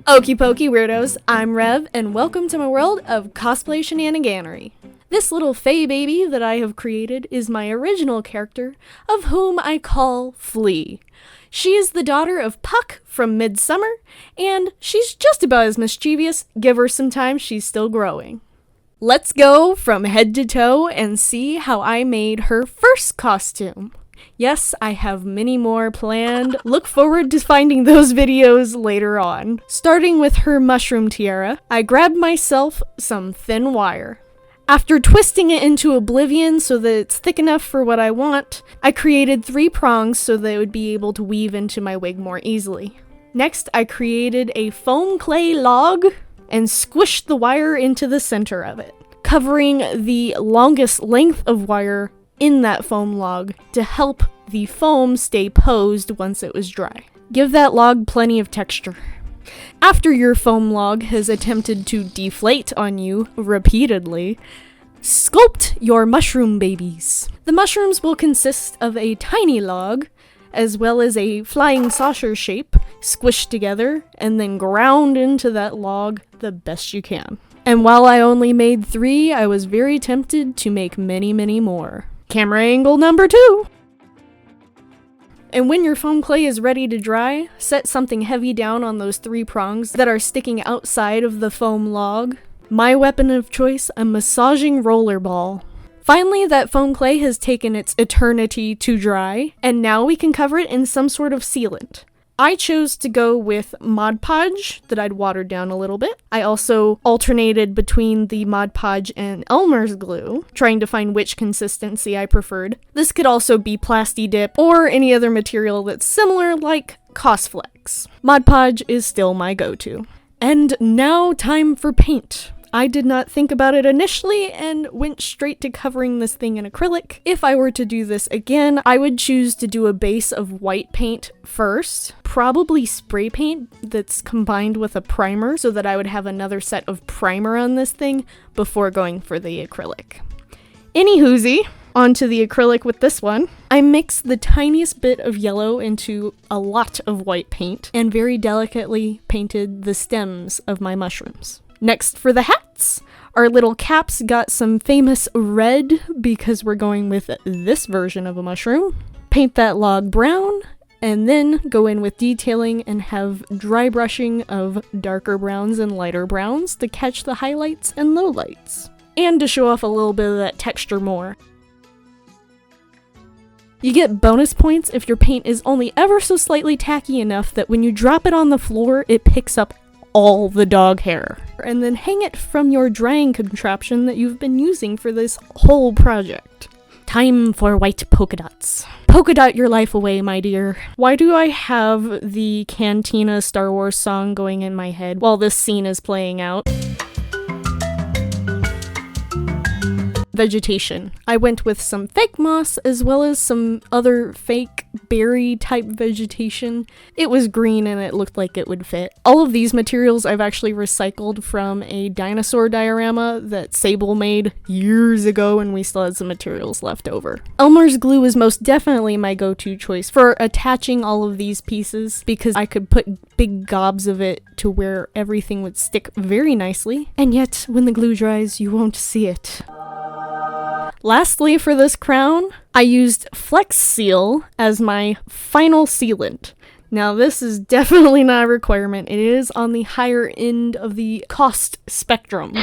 Okie pokey weirdos, I'm Rev, and welcome to my world of cosplay shenaniganery. This little fae baby that I have created is my original character, of whom I call Flea. She is the daughter of Puck from Midsummer, and she's just about as mischievous. Give her some time, she's still growing. Let's go from head to toe and see how I made her first costume. Yes, I have many more planned. Look forward to finding those videos later on. Starting with her mushroom tiara, I grabbed myself some thin wire. After twisting it into oblivion so that it's thick enough for what I want, I created 3 prongs so that it would be able to weave into my wig more easily. Next, I created a foam clay log and squished the wire into the center of it, covering the longest length of wire in that foam log to help the foam stay posed once it was dry. Give that log plenty of texture. After your foam log has attempted to deflate on you repeatedly, sculpt your mushroom babies. The mushrooms will consist of a tiny log, as well as a flying saucer shape, squished together, and then ground into that log the best you can. And while I only made 3, I was very tempted to make many, many more. Camera angle number 2! And when your foam clay is ready to dry, set something heavy down on those 3 prongs that are sticking outside of the foam log. My weapon of choice, a massaging roller ball. Finally, that foam clay has taken its eternity to dry, and now we can cover it in some sort of sealant. I chose to go with Mod Podge that I'd watered down a little bit. I also alternated between the Mod Podge and Elmer's glue, trying to find which consistency I preferred. This could also be Plasti Dip or any other material that's similar, like Cosflex. Mod Podge is still my go-to. And now time for paint. I did not think about it initially and went straight to covering this thing in acrylic. If I were to do this again, I would choose to do a base of white paint first, probably spray paint that's combined with a primer so that I would have another set of primer on this thing before going for the acrylic. Anywhoosie, onto the acrylic with this one. I mixed the tiniest bit of yellow into a lot of white paint and very delicately painted the stems of my mushrooms. Next for the hats, our little caps got some famous red because we're going with this version of a mushroom. Paint that log brown, and then go in with detailing and have dry brushing of darker browns and lighter browns to catch the highlights and lowlights, and to show off a little bit of that texture more. You get bonus points if your paint is only ever so slightly tacky enough that when you drop it on the floor, it picks up all the dog hair. And then hang it from your drying contraption that you've been using for this whole project. Time for white polka dots. Polka dot your life away, my dear. Why do I have the Cantina Star Wars song going in my head while this scene is playing out? Vegetation. I went with some fake moss as well as some other fake berry type vegetation. It was green and it looked like it would fit. All of these materials I've actually recycled from a dinosaur diorama that Sable made years ago and we still had some materials left over. Elmer's glue is most definitely my go-to choice for attaching all of these pieces because I could put big gobs of it to where everything would stick very nicely, and yet when the glue dries you won't see it. Lastly, for this crown, I used Flex Seal as my final sealant. Now, this is definitely not a requirement. It is on the higher end of the cost spectrum.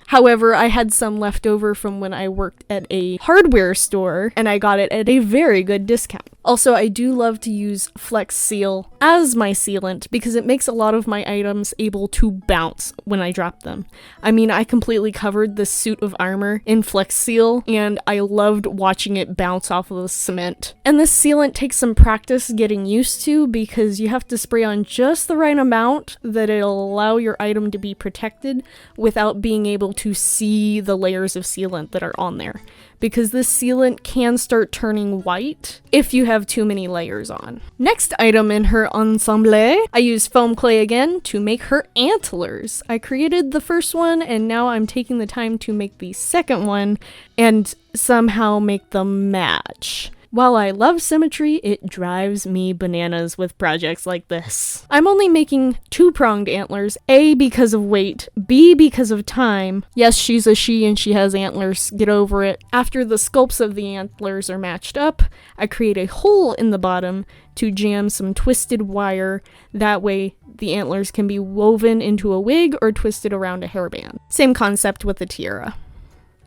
However, I had some left over from when I worked at a hardware store, and I got it at a very good discount. Also, I do love to use Flex Seal as my sealant because it makes a lot of my items able to bounce when I drop them. I mean, I completely covered this suit of armor in Flex Seal, and I loved watching it bounce off of the cement. And this sealant takes some practice getting used to because you have to spray on just the right amount that it'll allow your item to be protected without being able to see the layers of sealant that are on there, because this sealant can start turning white if you have too many layers on. Next item in her ensemble, I used foam clay again to make her antlers. I created the first one and now I'm taking the time to make the second one and somehow make them match. While I love symmetry, it drives me bananas with projects like this. I'm only making 2-pronged antlers, A because of weight, B because of time. Yes, she's a she and she has antlers, get over it. After the sculpts of the antlers are matched up, I create a hole in the bottom to jam some twisted wire. That way the antlers can be woven into a wig or twisted around a hairband. Same concept with the tiara.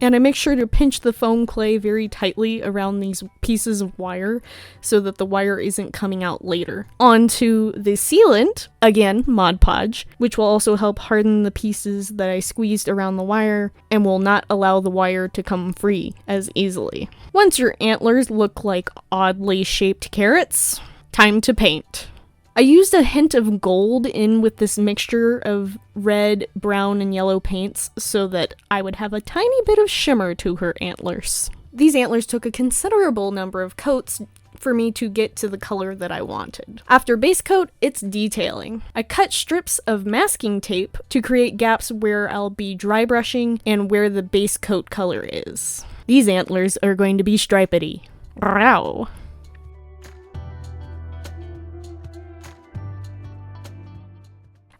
And I make sure to pinch the foam clay very tightly around these pieces of wire so that the wire isn't coming out later. Onto the sealant, again, Mod Podge, which will also help harden the pieces that I squeezed around the wire and will not allow the wire to come free as easily. Once your antlers look like oddly shaped carrots, time to paint. I used a hint of gold in with this mixture of red, brown, and yellow paints so that I would have a tiny bit of shimmer to her antlers. These antlers took a considerable number of coats for me to get to the color that I wanted. After base coat, it's detailing. I cut strips of masking tape to create gaps where I'll be dry brushing and where the base coat color is. These antlers are going to be stripedy. Wow.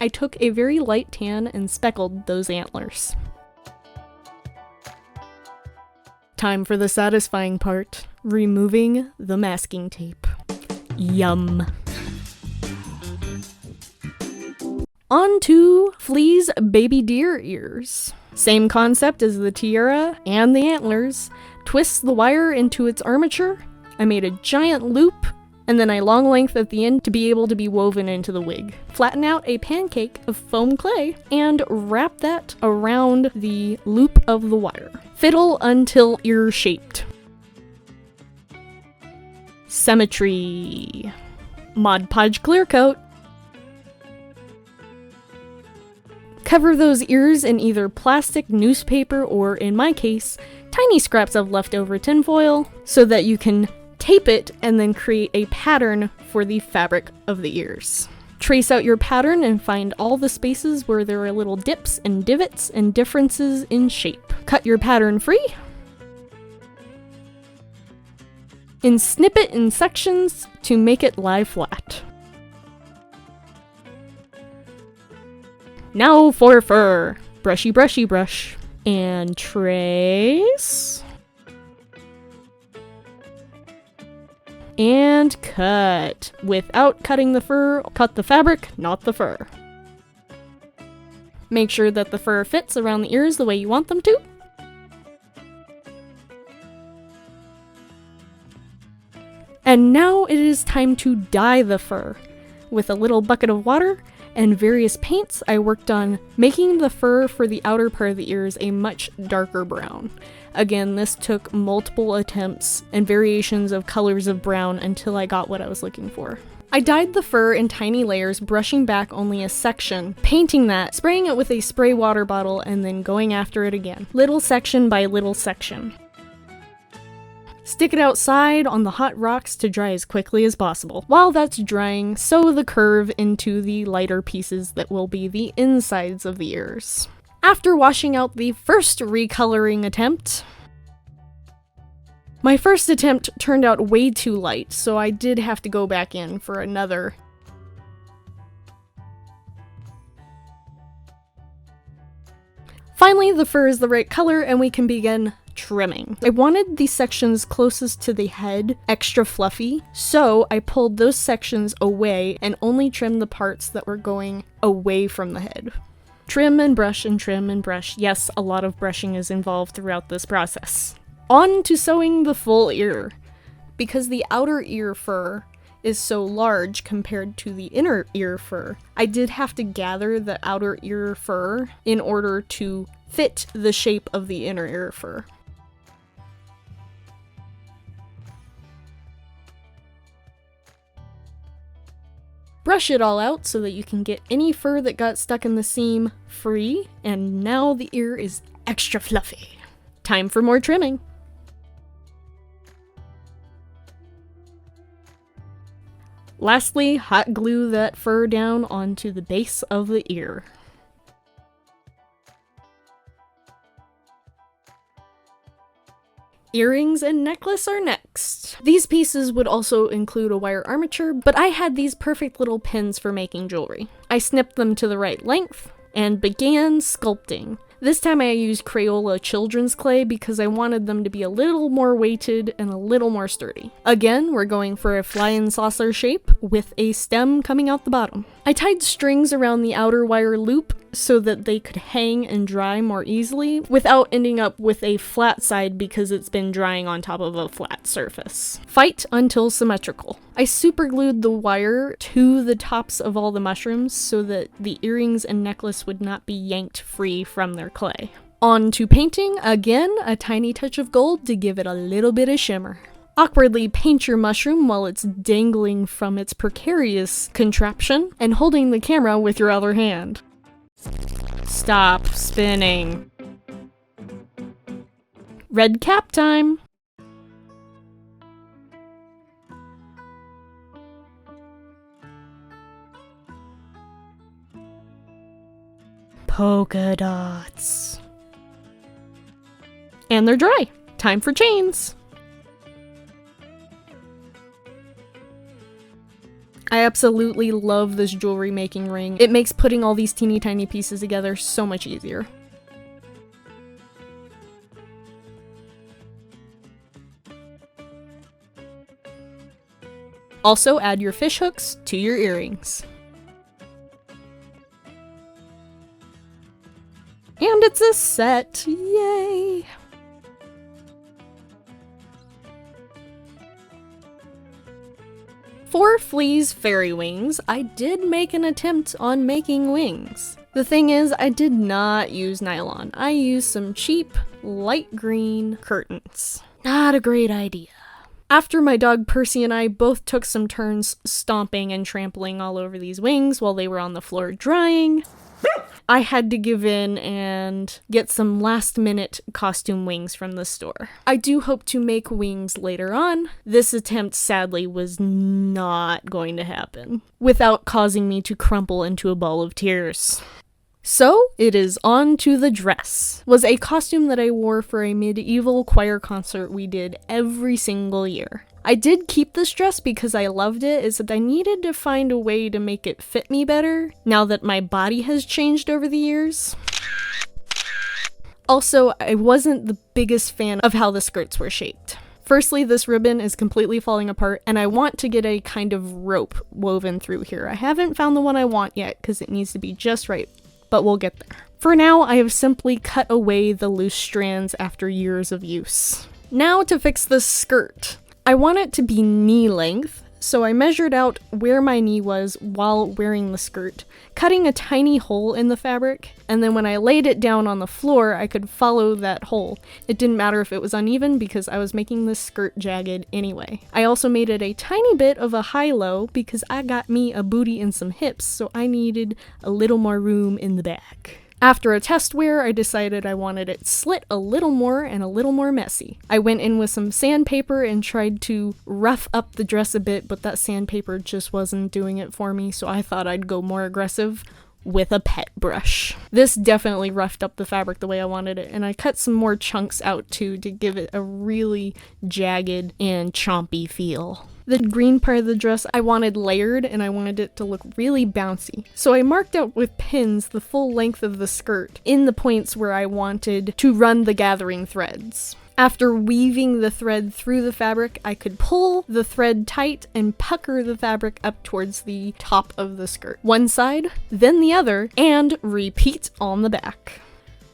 I took a very light tan and speckled those antlers. Time for the satisfying part, removing the masking tape. Yum. On to Flea's baby deer ears. Same concept as the tiara and the antlers. Twist the wire into its armature. I made a giant loop and then a long length at the end to be able to be woven into the wig. Flatten out a pancake of foam clay and wrap that around the loop of the wire. Fiddle until ear-shaped. Symmetry. Mod Podge clear coat. Cover those ears in either plastic, newspaper, or in my case, tiny scraps of leftover tinfoil so that you can tape it and then create a pattern for the fabric of the ears. Trace out your pattern and find all the spaces where there are little dips and divots and differences in shape. Cut your pattern free and snip it in sections to make it lie flat. Now for fur. Brushy, brushy, brush. And trace. And cut. Without cutting the fur, cut the fabric, not the fur. Make sure that the fur fits around the ears the way you want them to. And now it is time to dye the fur. With a little bucket of water and various paints, I worked on making the fur for the outer part of the ears a much darker brown. Again, this took multiple attempts and variations of colors of brown until I got what I was looking for. I dyed the fur in tiny layers, brushing back only a section, painting that, spraying it with a spray water bottle, and then going after it again, little section by little section. Stick it outside on the hot rocks to dry as quickly as possible. While that's drying, sew the curve into the lighter pieces that will be the insides of the ears. After washing out the first recoloring attempt, my first attempt turned out way too light, so I did have to go back in for another. Finally, the fur is the right color and we can begin trimming. I wanted the sections closest to the head extra fluffy, so I pulled those sections away and only trimmed the parts that were going away from the head. Trim and brush and trim and brush. Yes, a lot of brushing is involved throughout this process. On to sewing the full ear. Because the outer ear fur is so large compared to the inner ear fur, I did have to gather the outer ear fur in order to fit the shape of the inner ear fur. Brush it all out so that you can get any fur that got stuck in the seam free, and now the ear is extra fluffy. Time for more trimming. Lastly, hot glue that fur down onto the base of the ear. Earrings and necklace are next. These pieces would also include a wire armature, but I had these perfect little pins for making jewelry. I snipped them to the right length and began sculpting. This time I used Crayola children's clay because I wanted them to be a little more weighted and a little more sturdy. Again, we're going for a flying saucer shape with a stem coming out the bottom. I tied strings around the outer wire loop so that they could hang and dry more easily without ending up with a flat side because it's been drying on top of a flat surface. Fight until symmetrical. I super glued the wire to the tops of all the mushrooms so that the earrings and necklace would not be yanked free from their clay. On to painting, again, a tiny touch of gold to give it a little bit of shimmer. Awkwardly paint your mushroom while it's dangling from its precarious contraption and holding the camera with your other hand. Stop spinning. Red cap time! Polka dots. And they're dry. Time for chains. I absolutely love this jewelry making ring. It makes putting all these teeny tiny pieces together so much easier. Also add your fish hooks to your earrings. And it's a set! Yay! For Flea's fairy wings, I did make an attempt on making wings. The thing is, I did not use nylon. I used some cheap, light green curtains. Not a great idea. After my dog Percy and I both took some turns stomping and trampling all over these wings while they were on the floor drying, I had to give in and get some last-minute costume wings from the store. I do hope to make wings later on. This attempt sadly was not going to happen without causing me to crumple into a ball of tears. So, it is on to the dress. Was a costume that I wore for a medieval choir concert we did every single year. I did keep this dress because I loved it, is that I needed to find a way to make it fit me better now that my body has changed over the years. Also, I wasn't the biggest fan of how the skirts were shaped. Firstly, this ribbon is completely falling apart, and I want to get a kind of rope woven through here. I haven't found the one I want yet because it needs to be just right, but we'll get there. For now, I have simply cut away the loose strands after years of use. Now to fix the skirt. I want it to be knee length, so I measured out where my knee was while wearing the skirt, cutting a tiny hole in the fabric, and then when I laid it down on the floor, I could follow that hole. It didn't matter if it was uneven because I was making this skirt jagged anyway. I also made it a tiny bit of a high-low because I got me a booty and some hips, so I needed a little more room in the back. After a test wear, I decided I wanted it slit a little more and a little more messy. I went in with some sandpaper and tried to rough up the dress a bit, but that sandpaper just wasn't doing it for me, so I thought I'd go more aggressive with a pet brush. This definitely roughed up the fabric the way I wanted it, and I cut some more chunks out too to give it a really jagged and chompy feel. The green part of the dress I wanted layered and I wanted it to look really bouncy. So I marked out with pins the full length of the skirt in the points where I wanted to run the gathering threads. After weaving the thread through the fabric, I could pull the thread tight and pucker the fabric up towards the top of the skirt. One side, then the other, and repeat on the back.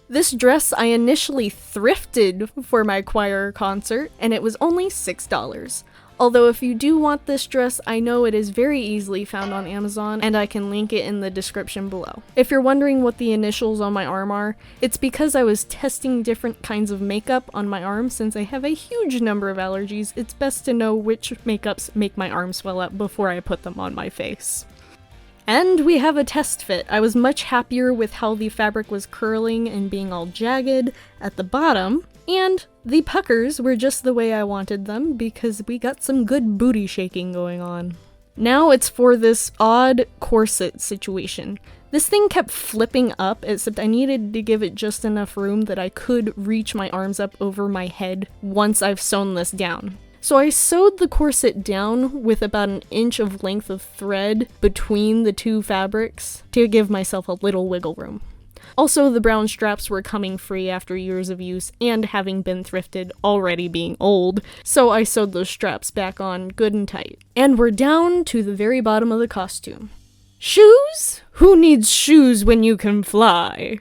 This dress I initially thrifted for my choir concert, and it was only $6. Although if you do want this dress, I know it is very easily found on Amazon, and I can link it in the description below. If you're wondering what the initials on my arm are, it's because I was testing different kinds of makeup on my arm. Since I have a huge number of allergies, it's best to know which makeups make my arm swell up before I put them on my face. And we have a test fit. I was much happier with how the fabric was curling and being all jagged at the bottom, and the puckers were just the way I wanted them because we got some good booty shaking going on. Now it's for this odd corset situation. This thing kept flipping up, except I needed to give it just enough room that I could reach my arms up over my head once I've sewn this down. So I sewed the corset down with about an inch of length of thread between the two fabrics to give myself a little wiggle room. Also, the brown straps were coming free after years of use and having been thrifted, already being old, so I sewed those straps back on good and tight. And we're down to the very bottom of the costume. Shoes? Who needs shoes when you can fly?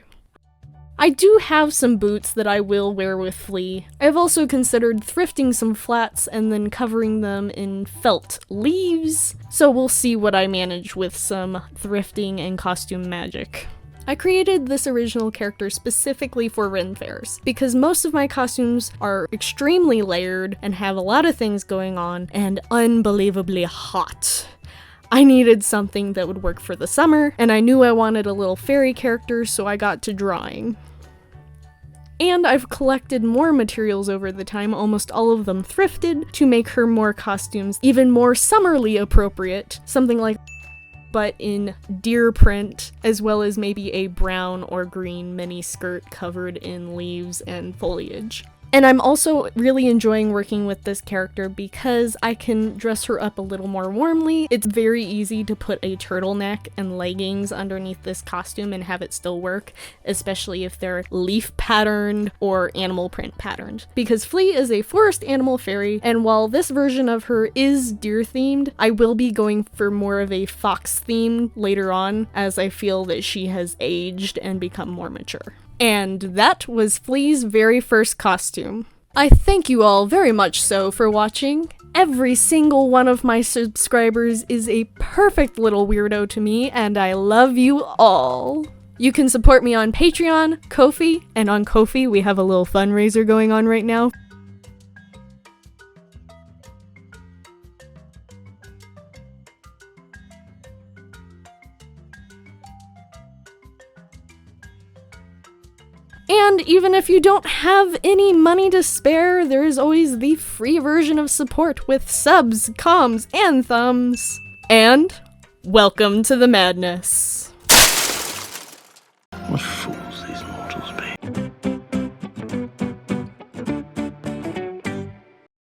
I do have some boots that I will wear with Flea. I've also considered thrifting some flats and then covering them in felt leaves, so we'll see what I manage with some thrifting and costume magic. I created this original character specifically for Ren fairs, because most of my costumes are extremely layered and have a lot of things going on and unbelievably hot. I needed something that would work for the summer, and I knew I wanted a little fairy character, so I got to drawing. And I've collected more materials over the time, almost all of them thrifted, to make her more costumes even more summerly appropriate, something like but in deer print, as well as maybe a brown or green mini skirt covered in leaves and foliage. And I'm also really enjoying working with this character because I can dress her up a little more warmly. It's very easy to put a turtleneck and leggings underneath this costume and have it still work, especially if they're leaf patterned or animal print patterned. Because Flea is a forest animal fairy, and while this version of her is deer themed, I will be going for more of a fox theme later on, as I feel that she has aged and become more mature. And that was Flea's very first costume. I thank you all very much so for watching. Every single one of my subscribers is a perfect little weirdo to me, and I love you all. You can support me on Patreon, Ko-fi, and on Ko-fi we have a little fundraiser going on right now. And even if you don't have any money to spare, there is always the free version of support with subs, comms, and thumbs. And welcome to the madness. What fools these mortals